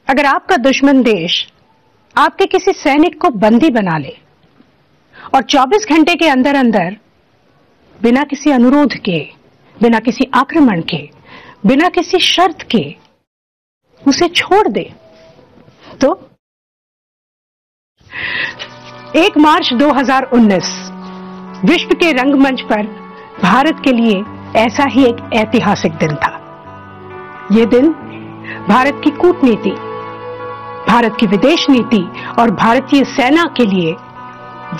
अगर आपका दुश्मन देश आपके किसी सैनिक को बंदी बना ले और 24 घंटे के अंदर अंदर बिना किसी अनुरोध के, बिना किसी आक्रमण के, बिना किसी शर्त के उसे छोड़ दे, तो 1 मार्च 2019 विश्व के रंगमंच पर भारत के लिए ऐसा ही एक ऐतिहासिक दिन था। यह दिन भारत की कूटनीति, भारत की विदेश नीति और भारतीय सेना के लिए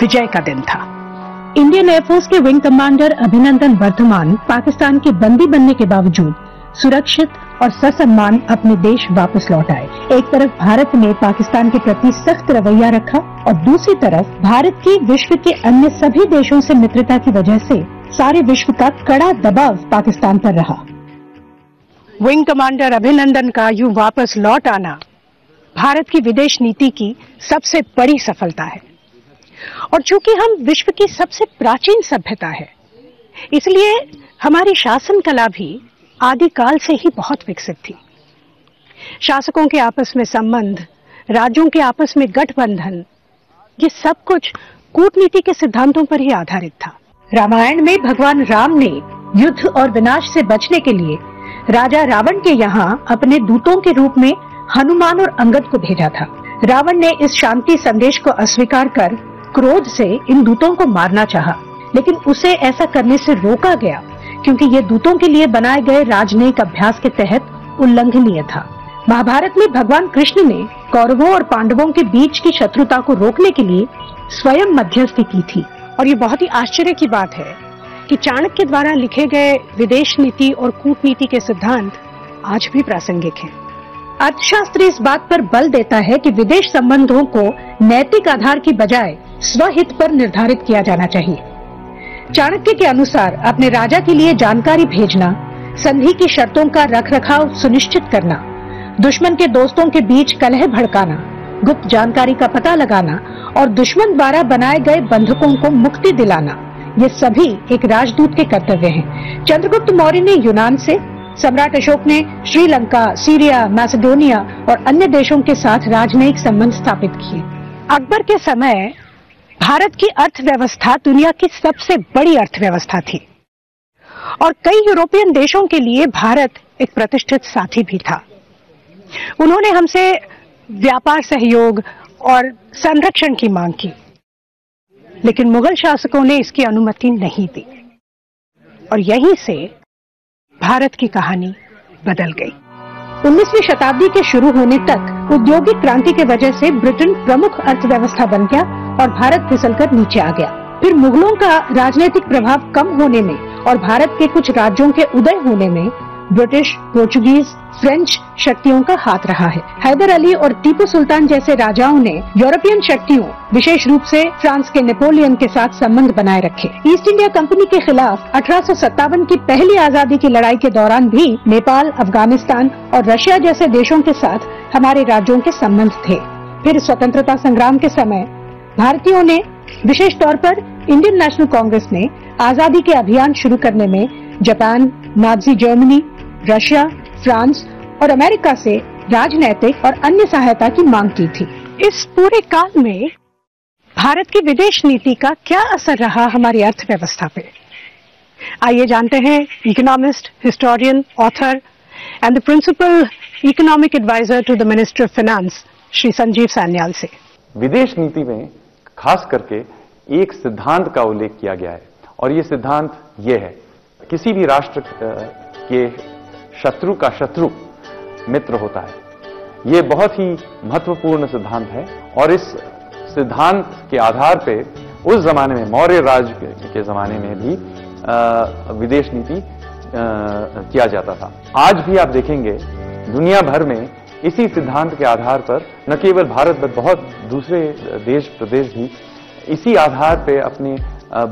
विजय का दिन था। इंडियन एयरफोर्स के विंग कमांडर अभिनंदन वर्धमान पाकिस्तान के बंदी बनने के बावजूद सुरक्षित और ससम्मान अपने देश वापस लौट आए। एक तरफ भारत ने पाकिस्तान के प्रति सख्त रवैया रखा और दूसरी तरफ भारत की विश्व के अन्य सभी देशों से मित्रता की वजह से सारे विश्व का कड़ा दबाव पाकिस्तान पर रहा। विंग कमांडर अभिनंदन का यूं वापस लौट आना भारत की विदेश नीति की सबसे बड़ी सफलता है। और चूंकि हम विश्व की सबसे प्राचीन सभ्यता है, इसलिए हमारी शासन कला भी आदिकाल से ही बहुत विकसित थी। शासकों के आपस में संबंध, राज्यों के आपस में गठबंधन, ये सब कुछ कूटनीति के सिद्धांतों पर ही आधारित था। रामायण में भगवान राम ने युद्ध और विनाश से बचने के लिए राजा रावण के यहाँ अपने दूतों के रूप में हनुमान और अंगद को भेजा था। रावण ने इस शांति संदेश को अस्वीकार कर क्रोध से इन दूतों को मारना चाहा, लेकिन उसे ऐसा करने से रोका गया क्योंकि ये दूतों के लिए बनाए गए राजनयिक अभ्यास के तहत उल्लंघनीय था। महाभारत में भगवान कृष्ण ने कौरवों और पांडवों के बीच की शत्रुता को रोकने के लिए स्वयं मध्यस्थी की थी। और ये बहुत ही आश्चर्य की बात है कि चाणक्य द्वारा लिखे गए विदेश नीति और कूटनीति के सिद्धांत आज भी प्रासंगिक हैं। अर्थशास्त्र इस बात पर बल देता है कि विदेश संबंधों को नैतिक आधार की बजाय स्वहित पर निर्धारित किया जाना चाहिए। चाणक्य के अनुसार अपने राजा के लिए जानकारी भेजना, संधि की शर्तों का रखरखाव सुनिश्चित करना, दुश्मन के दोस्तों के बीच कलह भड़काना, गुप्त जानकारी का पता लगाना और दुश्मन द्वारा बनाए गए बंधकों को मुक्ति दिलाना, ये सभी एक राजदूत के कर्तव्य हैं। चंद्रगुप्त मौर्य ने यूनान से, सम्राट अशोक ने श्रीलंका, सीरिया, मैसेडोनिया और अन्य देशों के साथ राजनयिक संबंध स्थापित किए। अकबर के समय भारत की अर्थव्यवस्था दुनिया की सबसे बड़ी अर्थव्यवस्था थी और कई यूरोपियन देशों के लिए भारत एक प्रतिष्ठित साथी भी था। उन्होंने हमसे व्यापार सहयोग और संरक्षण की मांग की, लेकिन मुगल शासकों ने इसकी अनुमति नहीं दी और यहीं से भारत की कहानी बदल गई। 19वीं शताब्दी के शुरू होने तक औद्योगिक क्रांति के वजह से ब्रिटेन प्रमुख अर्थव्यवस्था बन गया और भारत फिसलकर नीचे आ गया। फिर मुगलों का राजनीतिक प्रभाव कम होने में और भारत के कुछ राज्यों के उदय होने में ब्रिटिश, पोर्चुगीज, फ्रेंच शक्तियों का हाथ रहा है। हैदर अली और टीपू सुल्तान जैसे राजाओं ने यूरोपियन शक्तियों, विशेष रूप से फ्रांस के नेपोलियन के साथ संबंध बनाए रखे। ईस्ट इंडिया कंपनी के खिलाफ 1857 की पहली आजादी की लड़ाई के दौरान भी नेपाल, अफगानिस्तान और रशिया जैसे देशों के साथ हमारे राज्यों के संबंध थे। फिर स्वतंत्रता संग्राम के समय भारतीयों ने, विशेष तौर पर इंडियन नेशनल कांग्रेस ने आजादी के अभियान शुरू करने में Japan, Nazi Germany, Russia, France और अमेरिका से राजनैतिक और अन्य सहायता की मांग की थी। इस पूरे काल में भारत की विदेश नीति का क्या असर रहा हमारी अर्थव्यवस्था पे? आइए जानते हैं economist, historian, author and the principal economic advisor to the minister of finance Shri Sanjeev Sanyal से। विदेश नीति में खास करके एक सिद्धांत का उल्लेख किया गया है और ये सिद्धांत ये है, किसी भी राष्ट्र के शत्रु का शत्रु मित्र होता है। ये बहुत ही महत्वपूर्ण सिद्धांत है और इस सिद्धांत के आधार पे उस जमाने में, मौर्य राज के जमाने में भी विदेश नीति किया जाता था। आज भी आप देखेंगे दुनिया भर में इसी सिद्धांत के आधार पर न केवल भारत बल्कि बहुत दूसरे देश प्रदेश भी इसी आधार पे अपनी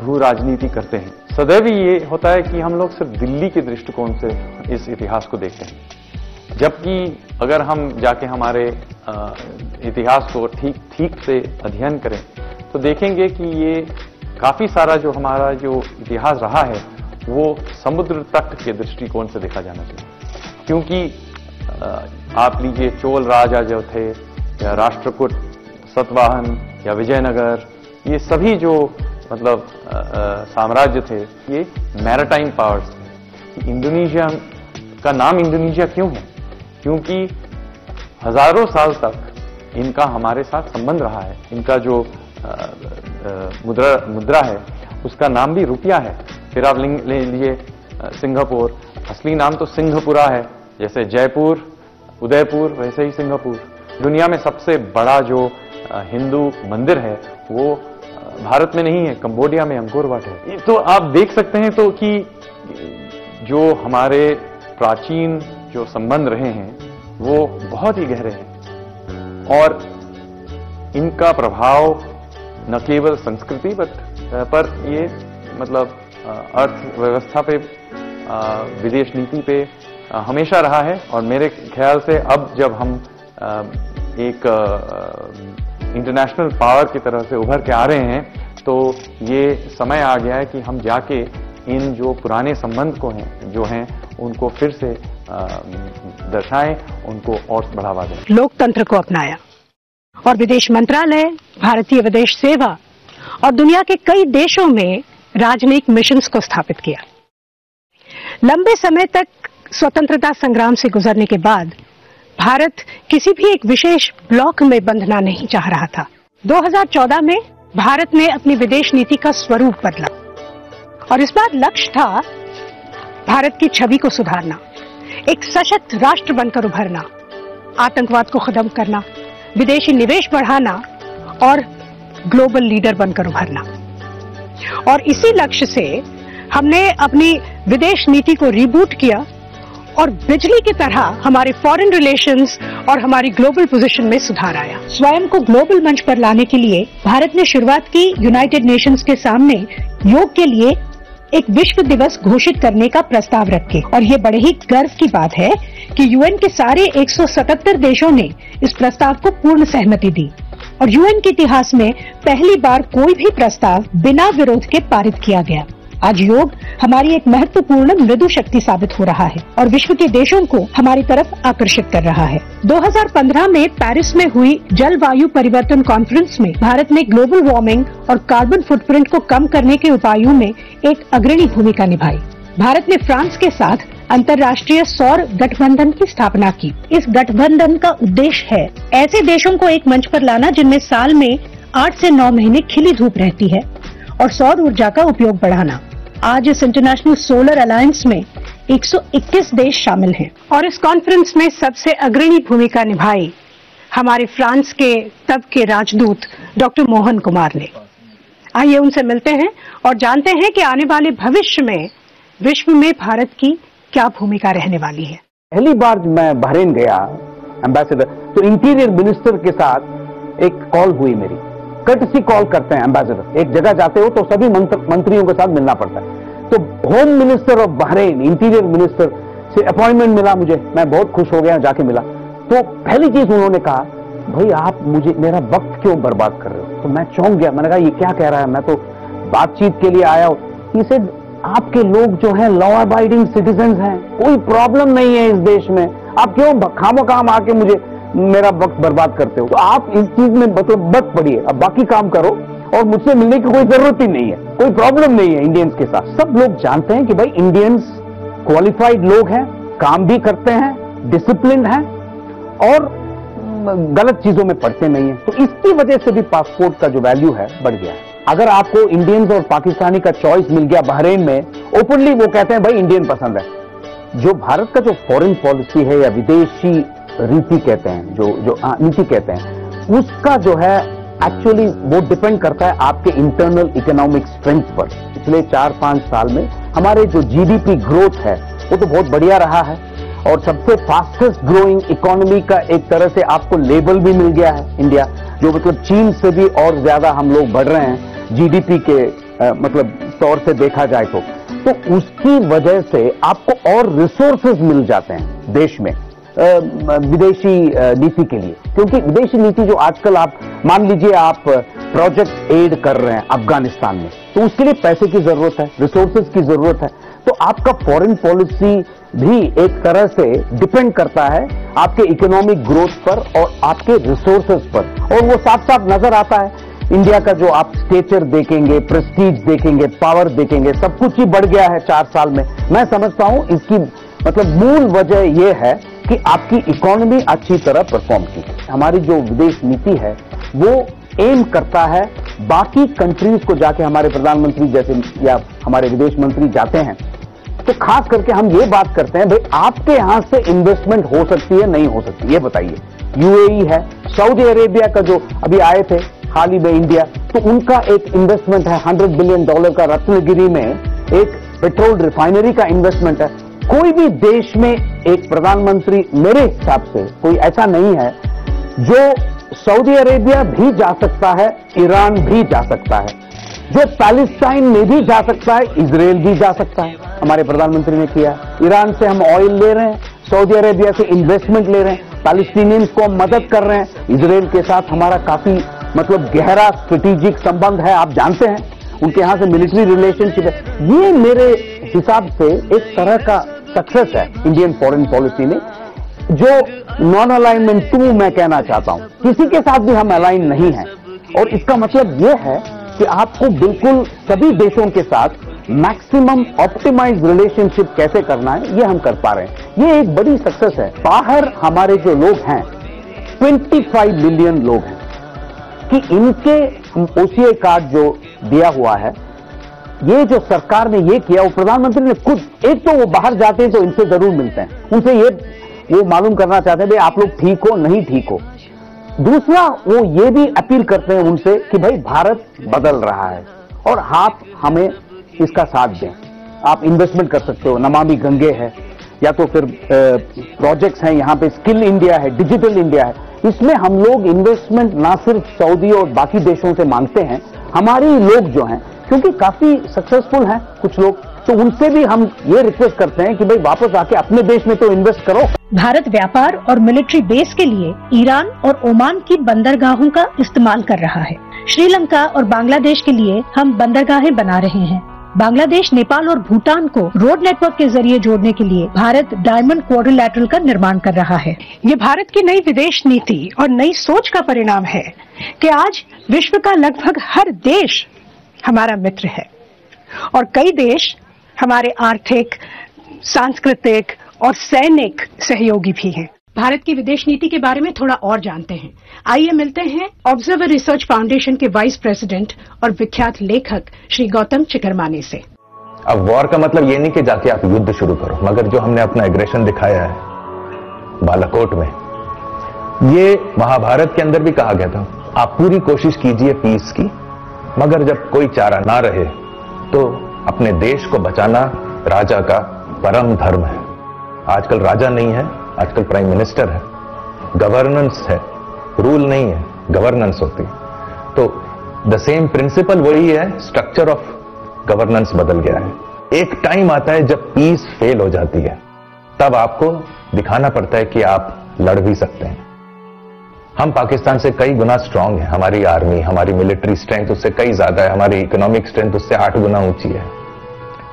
भू राजनीति करते हैं। सदैव ये होता है कि हम लोग सिर्फ दिल्ली के दृष्टिकोण से इस इतिहास को देखते हैं, जबकि अगर हम जाके हमारे इतिहास को ठीक से अध्ययन करें तो देखेंगे कि ये काफी सारा जो हमारा जो इतिहास रहा है वो समुद्र तट के दृष्टिकोण से देखा जाना चाहिए, क्योंकि आप लीजिए चोल राजा जो थे, या राष्ट्रकूट सतवाहन या विजयनगर, ये सभी जो मतलब साम्राज्य थे, ये मैरिटाइम पावर्स थे। इंडोनेशिया का नाम इंडोनेशिया क्यों है? क्योंकि हजारों साल तक इनका हमारे साथ संबंध रहा है। इनका जो मुद्रा है उसका नाम भी रुपया है। फिर आप ले लीजिए सिंगापुर, असली नाम तो सिंघपुरा है, जैसे जयपुर उदयपुर वैसे ही सिंगापुर। दुनिया में सबसे बड़ा जो हिंदू मंदिर है वो भारत में नहीं है, कंबोडिया में अंकोर वाट है। तो आप देख सकते हैं तो कि जो हमारे प्राचीन जो संबंध रहे हैं वो बहुत ही गहरे हैं, और इनका प्रभाव न केवल संस्कृति पर ये मतलब अर्थव्यवस्था पे, विदेश नीति पे हमेशा रहा है। और मेरे ख्याल से अब जब हम एक इंटरनेशनल पावर की तरह से उभर के आ रहे हैं, तो ये समय आ गया है कि हम जाके इन जो पुराने संबंध को हैं जो हैं उनको फिर से दर्शाएं, उनको और बढ़ावा दें। लोकतंत्र को अपनाया और विदेश मंत्रालय, भारतीय विदेश सेवा और दुनिया के कई देशों में राजनयिक मिशंस को स्थापित किया। लंबे समय तक स्वतंत्रता संग्राम से गुजरने के बाद भारत किसी भी एक विशेष ब्लॉक में बंधना नहीं चाह रहा था। 2014 में भारत ने अपनी विदेश नीति का स्वरूप बदला और इस बार लक्ष्य था भारत की छवि को सुधारना, एक सशक्त राष्ट्र बनकर उभरना, आतंकवाद को खत्म करना, विदेशी निवेश बढ़ाना और ग्लोबल लीडर बनकर उभरना। और इसी लक्ष्य से हमने अपनी विदेश नीति को रिबूट किया और बिजली की तरह हमारे फॉरेन रिलेशंस और हमारी ग्लोबल पोजीशन में सुधार आया। स्वयं को ग्लोबल मंच पर लाने के लिए भारत ने शुरुआत की यूनाइटेड नेशंस के सामने योग के लिए एक विश्व दिवस घोषित करने का प्रस्ताव रख के। और ये बड़े ही गर्व की बात है कि यूएन के सारे 177 देशों ने इस प्रस्ताव को पूर्ण सहमति दी और यूएन के इतिहास में पहली बार कोई भी प्रस्ताव बिना विरोध के पारित किया गया। आज योग हमारी एक महत्वपूर्ण मृदु शक्ति साबित हो रहा है और विश्व के देशों को हमारी तरफ आकर्षित कर रहा है। 2015 में पेरिस में हुई जलवायु परिवर्तन कॉन्फ्रेंस में भारत ने ग्लोबल वार्मिंग और कार्बन फुटप्रिंट को कम करने के उपायों में एक अग्रणी भूमिका निभाई। भारत ने फ्रांस के साथ अंतर्राष्ट्रीय सौर गठबंधन की स्थापना की। इस गठबंधन का उद्देश्य है ऐसे देशों को एक मंच पर लाना जिनमें साल में 8 से 9 महीने खिली धूप रहती है और सौर ऊर्जा का उपयोग बढ़ाना। आज इस इंटरनेशनल सोलर अलायंस में 121 देश शामिल हैं और इस कॉन्फ्रेंस में सबसे अग्रणी भूमिका निभाई हमारे फ्रांस के तब के राजदूत डॉक्टर मोहन कुमार ने। आइए उनसे मिलते हैं और जानते हैं कि आने वाले भविष्य में विश्व में भारत की क्या भूमिका रहने वाली है। पहली बार मैं बहरीन गया एम्बेसडर, तो इंटीरियर मिनिस्टर के साथ एक कॉल हुई मेरी। कर्टसी कॉल करते हैं एम्बेसडर, एक जगह जाते हो तो सभी मंत्रियों के साथ मिलना पड़ता है। तो home minister of Bahrain, interior minister से अपॉइंटमेंट मिला मुझे, मैं बहुत खुश हो गया, जाके मिला। तो पहली चीज उन्होंने कहा, भाई आप मुझे मेरा वक्त क्यों बर्बाद कर रहे हो? तो मैं चौंक गया, मैंने कहा ये क्या कह रहा है, मैं तो बातचीत के लिए आया हूं। इसे आपके लोग जो हैं लॉ अबाइडिंग सिटीजन हैं, कोई प्रॉब्लम नहीं है इस देश में, आप क्यों खामोखाम आके मुझे मेरा वक्त बर्बाद करते हो? तो आप इस चीज में मतलब मत पड़िए, अब बाकी काम करो और मुझसे मिलने की कोई जरूरत ही नहीं है, कोई प्रॉब्लम नहीं है इंडियंस के साथ। सब लोग जानते हैं कि भाई इंडियंस क्वालिफाइड लोग हैं, काम भी करते हैं, डिसिप्लिन हैं और गलत चीजों में पड़ते नहीं है। तो इसकी वजह से भी पासपोर्ट का जो वैल्यू है बढ़ गया है। अगर आपको इंडियंस और पाकिस्तानी का चॉइस मिल गया बहरीन में, ओपनली वो कहते हैं भाई इंडियन पसंद है। जो भारत का जो फॉरेन पॉलिसी है या विदेशी रीति कहते हैं, जो नीति कहते हैं, उसका जो है एक्चुअली वो डिपेंड करता है आपके इंटरनल इकोनॉमिक स्ट्रेंथ पर। पिछले 4-5 साल में हमारे जो जीडीपी ग्रोथ है वो तो बहुत बढ़िया रहा है और सबसे फास्टेस्ट ग्रोइंग इकोनॉमी का एक तरह से आपको लेबल भी मिल गया है इंडिया, जो मतलब चीन से भी और ज्यादा हम लोग बढ़ रहे हैं जीडीपी के मतलब तौर से देखा जाए तो उसकी वजह से आपको और रिसोर्सेज मिल जाते हैं देश में विदेशी नीति के लिए। क्योंकि विदेशी नीति जो आजकल आप मान लीजिए आप प्रोजेक्ट एड कर रहे हैं अफगानिस्तान में, तो उसके लिए पैसे की जरूरत है, रिसोर्सेज की जरूरत है। तो आपका फॉरेन पॉलिसी भी एक तरह से डिपेंड करता है आपके इकोनॉमिक ग्रोथ पर और आपके रिसोर्सेज पर, और वो साफ साफ नजर आता है। इंडिया का जो आप स्टेचर देखेंगे, प्रेस्टीज देखेंगे, पावर देखेंगे, सब कुछ ही बढ़ गया है 4 साल में। मैं समझता हूं इसकी मतलब मूल वजह यह है कि आपकी इकोनॉमी अच्छी तरह परफॉर्म की। हमारी जो विदेश नीति है वो एम करता है बाकी कंट्रीज को जाके, हमारे प्रधानमंत्री जैसे या हमारे विदेश मंत्री जाते हैं तो खास करके हम ये बात करते हैं, भाई आपके यहां से इन्वेस्टमेंट हो सकती है नहीं हो सकती, ये बताइए। यूएई है, सऊदी अरेबिया का जो अभी आए थे हाल ही में इंडिया, तो उनका एक इन्वेस्टमेंट है $100 बिलियन का, रत्नगिरी में एक पेट्रोल रिफाइनरी का इन्वेस्टमेंट है। कोई भी देश में एक प्रधानमंत्री मेरे हिसाब से कोई ऐसा नहीं है जो सऊदी अरेबिया भी जा सकता है, ईरान भी जा सकता है, जो पैलेस्टाइन में भी जा सकता है, इजराइल भी जा सकता है। हमारे प्रधानमंत्री ने किया। ईरान से हम ऑयल ले रहे हैं, सऊदी अरेबिया से इन्वेस्टमेंट ले रहे हैं, पैलेस्टीनियंस को हम मदद कर रहे हैं। इजराइल के साथ हमारा काफी मतलब गहरा स्ट्रेटेजिक संबंध है, आप जानते हैं, उनके यहां से मिलिट्री रिलेशनशिप है। ये मेरे हिसाब से एक तरह का सक्सेस है इंडियन फॉरेन पॉलिसी में, जो नॉन अलाइनमेंट 2 मैं कहना चाहता हूं। किसी के साथ भी हम अलाइन नहीं हैं, और इसका मतलब यह है कि आपको बिल्कुल सभी देशों के साथ मैक्सिमम ऑप्टिमाइज रिलेशनशिप कैसे करना है, ये हम कर पा रहे हैं। ये एक बड़ी सक्सेस है। बाहर हमारे जो लोग हैं 25 मिलियन लोग हैं कि इनके ओसीआई कार्ड जो दिया हुआ है, ये जो सरकार ने ये किया, वो प्रधानमंत्री ने खुद, एक तो वो बाहर जाते हैं तो इनसे जरूर मिलते हैं, उनसे वो मालूम करना चाहते हैं भाई आप लोग ठीक हो नहीं ठीक हो। दूसरा वो ये भी अपील करते हैं उनसे कि भाई भारत बदल रहा है और आप हमें इसका साथ दें। आप इन्वेस्टमेंट कर सकते हो, नमामि गंगे है, या तो फिर प्रोजेक्ट्स हैं यहाँ पे, स्किल इंडिया है, डिजिटल इंडिया है। इसमें हम लोग इन्वेस्टमेंट ना सिर्फ सऊदी और बाकी देशों से मांगते हैं, हमारे लोग जो हैं क्योंकि काफी सक्सेसफुल हैं कुछ लोग, तो उनसे भी हम ये रिक्वेस्ट करते हैं कि भाई वापस आके अपने देश में तो इन्वेस्ट करो। भारत व्यापार और मिलिट्री बेस के लिए ईरान और ओमान की बंदरगाहों का इस्तेमाल कर रहा है। श्रीलंका और बांग्लादेश के लिए हम बंदरगाहें बना रहे हैं। बांग्लादेश, नेपाल और भूटान को रोड नेटवर्क के जरिए जोड़ने के लिए भारत डायमंड क्वाड्रिलैटरल का निर्माण कर रहा है। ये भारत की नई विदेश नीति और नई सोच का परिणाम है कि आज विश्व का लगभग हर देश हमारा मित्र है और कई देश हमारे आर्थिक, सांस्कृतिक और सैनिक सहयोगी भी हैं। भारत की विदेश नीति के बारे में थोड़ा और जानते हैं। आइए मिलते हैं ऑब्जर्वर रिसर्च फाउंडेशन के वाइस प्रेसिडेंट और विख्यात लेखक श्री गौतम चिकरमानी से। अब वॉर का मतलब ये नहीं कि जाके आप युद्ध शुरू करो, मगर जो हमने अपना एग्रेशन दिखाया है बालाकोट में, ये महाभारत के अंदर भी कहा गया था, आप पूरी कोशिश कीजिए पीस की, मगर जब कोई चारा ना रहे तो अपने देश को बचाना राजा का परम धर्म है। आजकल राजा नहीं है, आजकल प्राइम मिनिस्टर है, गवर्नेंस है, रूल नहीं है, गवर्नेंस होती है। तो द सेम प्रिंसिपल वही है, स्ट्रक्चर ऑफ गवर्नेंस बदल गया है। एक टाइम आता है जब पीस फेल हो जाती है, तब आपको दिखाना पड़ता है कि आप लड़ भी सकते हैं। हम पाकिस्तान से कई गुना स्ट्रांग हैं, हमारी आर्मी, हमारी मिलिट्री स्ट्रेंथ उससे कई ज्यादा है, हमारी इकोनॉमिक स्ट्रेंथ उससे 8 गुना ऊंची है।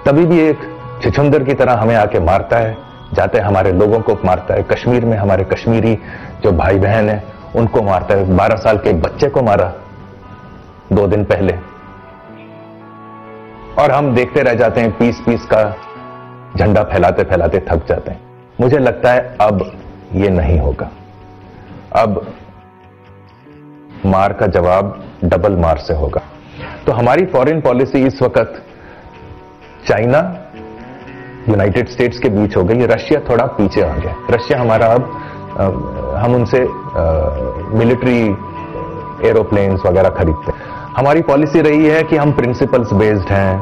तभी भी एक छिछुंदर की तरह हमें आके मारता है, जाते हमारे लोगों को मारता है। कश्मीर में हमारे कश्मीरी जो भाई बहन हैं उनको मारता है। 12 साल के एक बच्चे को मारा 2 दिन पहले, और हम देखते रह जाते हैं, पीस पीस का झंडा फैलाते फैलाते थक जाते हैं। मुझे लगता है अब ये नहीं होगा। अब मार का जवाब डबल मार से होगा। तो हमारी फॉरेन पॉलिसी इस वक्त चाइना, यूनाइटेड स्टेट्स के बीच हो गई। रशिया थोड़ा पीछे आ गया। रशिया हमारा अब हम उनसे मिलिट्री एरोप्लेन्स वगैरह खरीदते हैं। हमारी पॉलिसी रही है कि हम प्रिंसिपल्स बेस्ड हैं,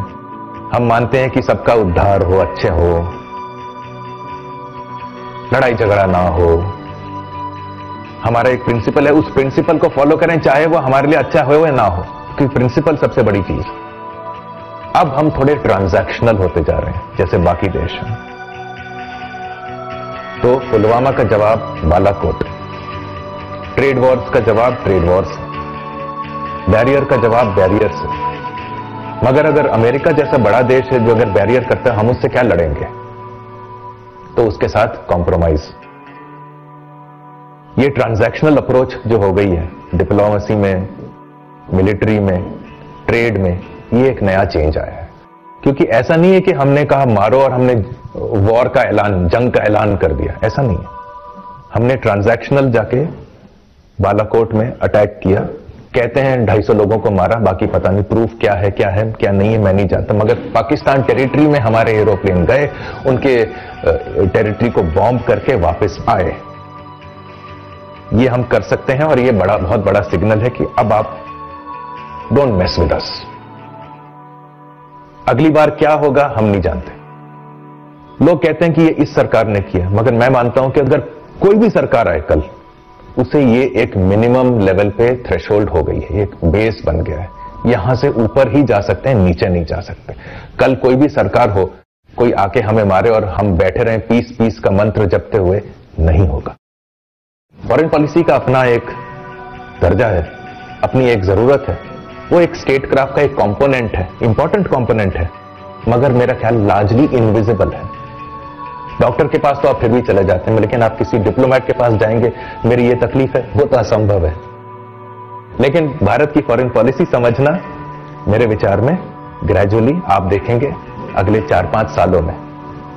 हम मानते हैं कि सबका उद्धार हो, अच्छे हो, लड़ाई झगड़ा ना हो। हमारा एक प्रिंसिपल है, उस प्रिंसिपल को फॉलो करें, चाहे वो हमारे लिए अच्छा हो या ना हो, क्योंकि प्रिंसिपल सबसे बड़ी चीज। अब हम थोड़े ट्रांजैक्शनल होते जा रहे हैं जैसे बाकी देश हैं। तो पुलवामा का जवाब बालाकोट, ट्रेड वॉर्स का जवाब ट्रेड वॉर से, बैरियर का जवाब बैरियर से। मगर अगर अमेरिका जैसा बड़ा देश है जो अगर बैरियर करता है, हम उससे क्या लड़ेंगे? तो उसके साथ कॉम्प्रोमाइज। ये ट्रांजैक्शनल अप्रोच जो हो गई है डिप्लोमेसी में, मिलिट्री में, ट्रेड में, ये एक नया चेंज आया है। क्योंकि ऐसा नहीं है कि हमने कहा मारो और हमने वॉर का ऐलान, जंग का ऐलान कर दिया, ऐसा नहीं है। हमने ट्रांजैक्शनल जाके बालाकोट में अटैक किया, कहते हैं 250 लोगों को मारा, बाकी पता नहीं प्रूफ क्या है क्या नहीं है मैं नहीं जानता, मगर पाकिस्तान टेरिटरी में हमारे एरोप्लेन गए, उनके टेरिटरी को बॉम्ब करके वापस आए। ये हम कर सकते हैं और ये बहुत बड़ा सिग्नल है कि अब आप डोंट मेस विद अस। अगली बार क्या होगा हम नहीं जानते। लोग कहते हैं कि ये इस सरकार ने किया, मगर मैं मानता हूं कि अगर कोई भी सरकार आए कल, उसे ये एक मिनिमम लेवल पे थ्रेशोल्ड हो गई है, एक बेस बन गया है। यहां से ऊपर ही जा सकते हैं, नीचे नहीं जा सकते। कल कोई भी सरकार हो, कोई आके हमें मारे और हम बैठे रहें पीस पीस का मंत्र जपते हुए, नहीं होगा। फॉरेन पॉलिसी का अपना एक दर्जा है, अपनी एक जरूरत है। वो एक स्टेट क्राफ्ट का एक कंपोनेंट है, इंपॉर्टेंट कंपोनेंट है, मगर मेरा ख्याल लार्जली इनविजिबल है। डॉक्टर के पास तो आप फिर भी चले जाते हैं, लेकिन आप किसी डिप्लोमेट के पास जाएंगे, मेरी ये तकलीफ है, वो तो असंभव है। लेकिन भारत की फॉरेन पॉलिसी समझना मेरे विचार में ग्रेजुअली आप देखेंगे अगले 4-5 सालों में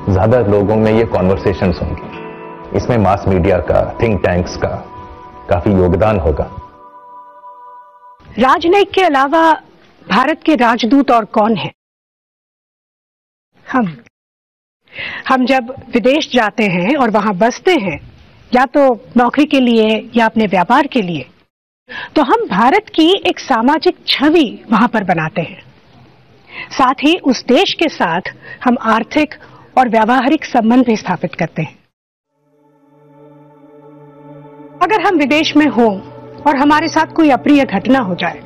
ज्यादा लोगों में ये कॉन्वर्सेशंस होंगी। इसमें मास मीडिया का, थिंक टैंक्स का काफी योगदान होगा। राजनयिक के अलावा भारत के राजदूत और कौन है? हम जब विदेश जाते हैं और वहां बसते हैं, या तो नौकरी के लिए या अपने व्यापार के लिए, तो हम भारत की एक सामाजिक छवि वहां पर बनाते हैं। साथ ही उस देश के साथ हम आर्थिक और व्यावहारिक संबंध भी स्थापित करते हैं। अगर हम विदेश में हों और हमारे साथ कोई अप्रिय घटना हो जाए,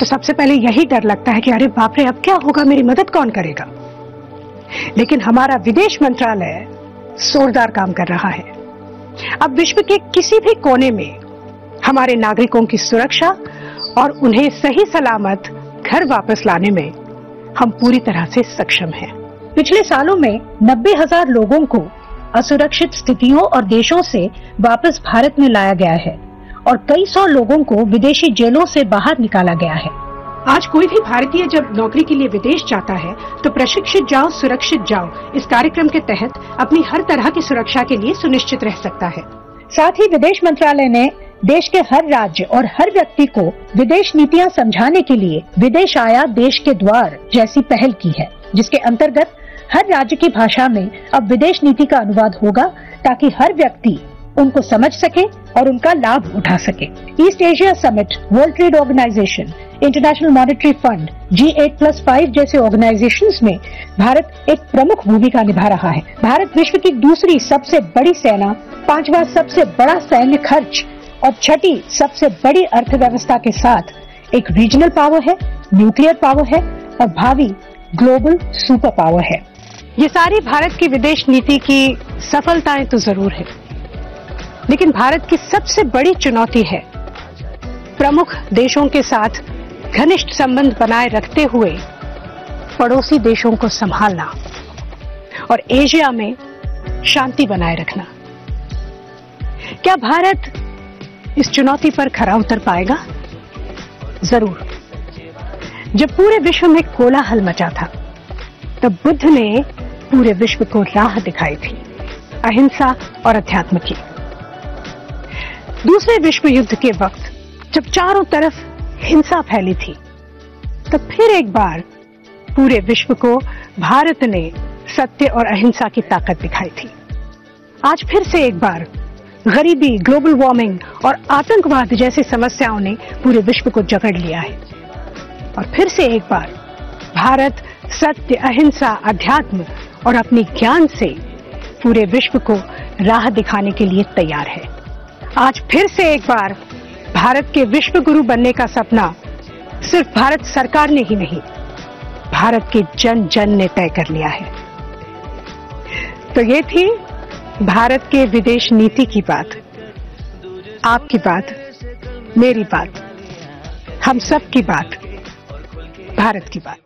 तो सबसे पहले यही डर लगता है कि अरे बाप रे, अब क्या होगा, मेरी मदद कौन करेगा। लेकिन हमारा विदेश मंत्रालय जोरदार काम कर रहा है। अब विश्व के किसी भी कोने में हमारे नागरिकों की सुरक्षा और उन्हें सही सलामत घर वापस लाने में हम पूरी तरह से सक्षम हैं। पिछले सालों में 90,000 लोगों को असुरक्षित स्थितियों और देशों से वापस भारत में लाया गया है और कई सौ लोगों को विदेशी जेलों से बाहर निकाला गया है। आज कोई भी भारतीय जब नौकरी के लिए विदेश जाता है तो प्रशिक्षित जाओ सुरक्षित जाओ इस कार्यक्रम के तहत अपनी हर तरह की सुरक्षा के लिए सुनिश्चित रह सकता है। साथ ही विदेश मंत्रालय ने देश के हर राज्य और हर व्यक्ति को विदेश नीतियां समझाने के लिए विदेश आयात देश के द्वार जैसी पहल की है, जिसके अंतर्गत हर राज्य की भाषा में अब विदेश नीति का अनुवाद होगा ताकि हर व्यक्ति उनको समझ सके और उनका लाभ उठा सके। East Asia Summit, World Trade Organization, International Monetary Fund, G8+5 जैसे ऑर्गेनाइजेशंस में भारत एक प्रमुख भूमिका निभा रहा है। भारत विश्व की दूसरी सबसे बड़ी सेना, 5वां सबसे बड़ा सैन्य खर्च और 6ठी सबसे बड़ी अर्थव्यवस्था के साथ एक रीजनल पावर है, न्यूक्लियर पावर है और भावी ग्लोबल सुपर पावर है। ये सारी भारत की विदेश नीति की सफलताएं तो जरूर है, लेकिन भारत की सबसे बड़ी चुनौती है प्रमुख देशों के साथ घनिष्ठ संबंध बनाए रखते हुए पड़ोसी देशों को संभालना और एशिया में शांति बनाए रखना। क्या भारत इस चुनौती पर खरा उतर पाएगा? जरूर। जब पूरे विश्व में कोलाहल मचा था, तब बुद्ध ने पूरे विश्व को राह दिखाई थी, अहिंसा और अध्यात्म की। दूसरे विश्व युद्ध के वक्त जब चारों तरफ हिंसा फैली थी, तब फिर एक बार पूरे विश्व को भारत ने सत्य और अहिंसा की ताकत दिखाई थी। आज फिर से एक बार गरीबी, ग्लोबल वार्मिंग और आतंकवाद जैसी समस्याओं ने पूरे विश्व को जकड़ लिया है। और फिर से एक बार भारत सत्य, अहिंसा, अध्यात्म और अपने ज्ञान से पूरे विश्व को राह दिखाने के लिए तैयार है। आज फिर से एक बार भारत के विश्व गुरु बनने का सपना सिर्फ भारत सरकार ने ही नहीं, भारत के जन जन ने तय कर लिया है। तो ये थी भारत के विदेश नीति की बात, आपकी बात, मेरी बात, हम सब की बात, भारत की बात।